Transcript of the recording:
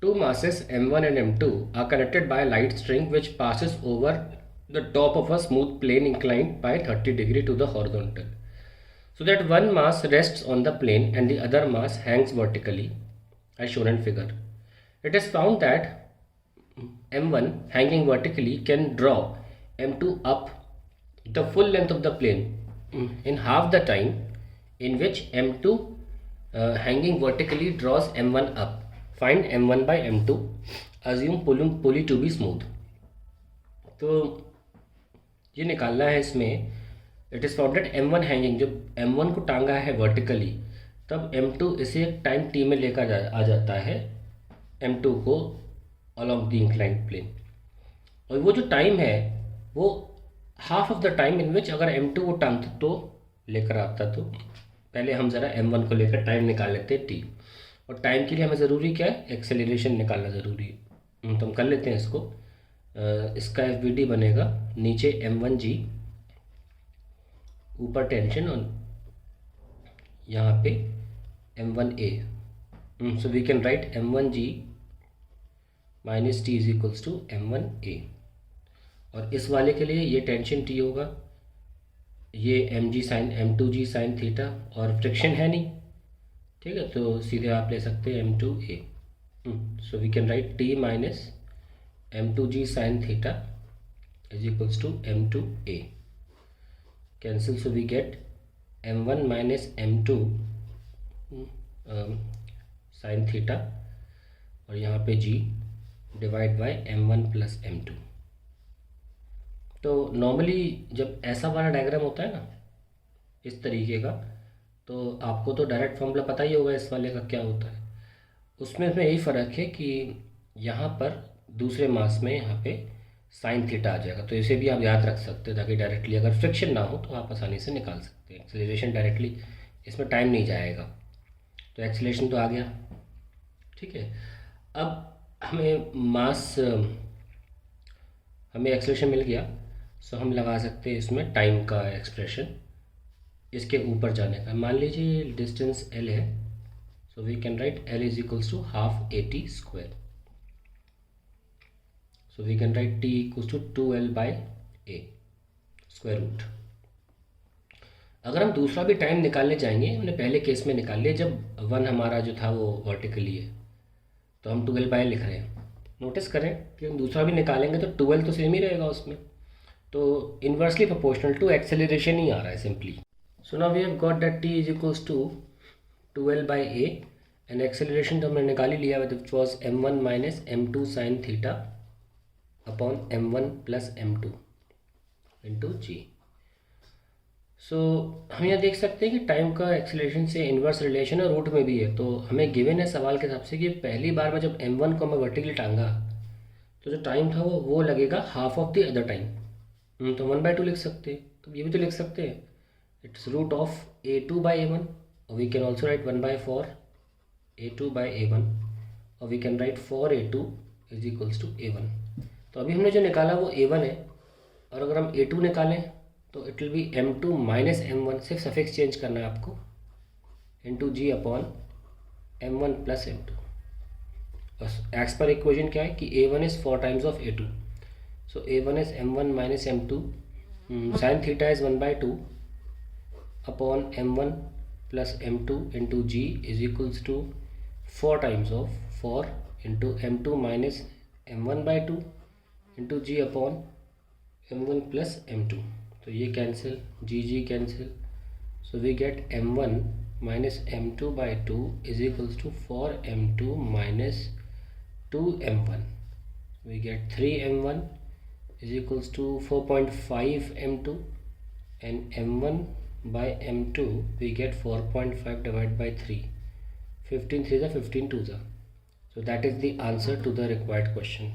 Two masses m1 and m2 are connected by a light string which passes over the top of a smooth plane inclined by 30 degree to the horizontal. So that one mass rests on the plane and the other mass hangs vertically as shown in figure. It is found that m1 hanging vertically can draw m2 up the full length of the plane in half the time in which m2 hanging vertically draws m1 up. Find m1 by m2. Assume pulley to be smooth. तो ये निकालना है इसमें. It is found that m1 hanging, जब m1 को टांगा है vertically तब m2 इसे एक टाइम t में लेकर आ जाता है m2 को अलॉन्ग द इंक्लाइंड प्लेन. और वो जो टाइम है वो half of the time in which अगर m2 को टांगता तो लेकर आता. तो पहले हम ज़रा m1 को लेकर टाइम निकाल लेते हैं t. और टाइम के लिए हमें ज़रूरी क्या है, एक्सेलरेशन निकालना ज़रूरी है. तो हम कर लेते हैं इसको. इसका FBD बनेगा नीचे m1g, ऊपर टेंशन और यहाँ पे m1a. So we can write m1g minus t is equals to m1a. और इस वाले के लिए ये टेंशन t होगा, ये mg sine m2g sine theta, और फ्रिक्शन है नहीं, ठीक है, तो सीधे आप ले सकते हैं m2a. So we can write t minus m2g sine theta is equals to m2a. Cancel, so we get m1 minus m2 sine theta और यहाँ पे g divide by m1 plus m2. तो नॉर्मली जब ऐसा वाला डायग्राम होता है ना इस तरीके का, तो आपको तो डायरेक्ट फॉर्मूला पता ही होगा इस वाले का क्या होता है. उसमें यही फ़र्क है कि यहाँ पर दूसरे मास में यहाँ पे साइन थीटा आ जाएगा. तो इसे भी आप याद रख सकते हैं ताकि डायरेक्टली अगर फ्रिक्शन ना हो तो आप आसानी से निकाल सकते हैं. एक्सेलरेशन डायरेक्टली इसमें टाइम नहीं जाएगा. तो एक्सेलरेशन तो आ गया, ठीक है. अब हमें एक्सेलरेशन मिल गया. सो हम लगा सकते हैं इसमें टाइम का एक्सप्रेशन इसके ऊपर जाने का. मान लीजिए डिस्टेंस l है, so we can write l is equals to half at square. So we can write t equals to 2l by a square root. अगर हम दूसरा भी टाइम निकालने जाएंगे, हमने पहले केस में निकाल लिया जब वन हमारा जो था वो वर्टिकली है, तो हम 2l बाई लिख रहे हैं. नोटिस करें कि हम दूसरा भी निकालेंगे तो 2l तो सेम ही रहेगा उसमें, तो इन्वर्सली प्रोपोर्शनल टू एक्सेलरेशन ही आ रहा है simply. So now we have got that t is equals to 2l by a and acceleration तो हमने निकाल ही लिया, which was m1 minus m2 sin theta upon m1 plus m2 into g. So हम यहाँ देख सकते हैं कि टाइम का एक्सेलरेशन से इन्वर्स रिलेशन है, रूट में भी है. तो हमें गिवन है सवाल के हिसाब से कि पहली बार में जब m1 को हमें वर्टिकली टांगा तो जो टाइम था वो लगेगा half of the other time. तो 1/2 लिख सकते हैं. तो ये भी तो लिख सकते हैं, it's root of a2 by a1, or we can also write 1/4 a2 by a1, or we can write 4a2 is equals to a1. तो अभी हमने जो निकाला वो a1 है, और अगर हम a2 निकालें तो it will be m2 minus m1, सिर्फ सफिक्स चेंज करना है आपको, into g upon m1 plus m2. और एक्स पर इक्वेशन क्या है कि a1 is 4 times of a2. So a1 is m1 minus m2 sine theta is 1/2 upon m1 plus m2 into g is equals to 4 times of 4 into m2 minus m1 by 2 into g upon m1 plus m2. तो ये cancel, g cancel. So we get m1 minus m2 by 2 is equals to 4m2 minus 2m1. We get 3m1 is equals to 4.5 m2 and m1 by m2 we get 4.5 divided by 3. 15 3 is 15 2. So that is the answer to the required question.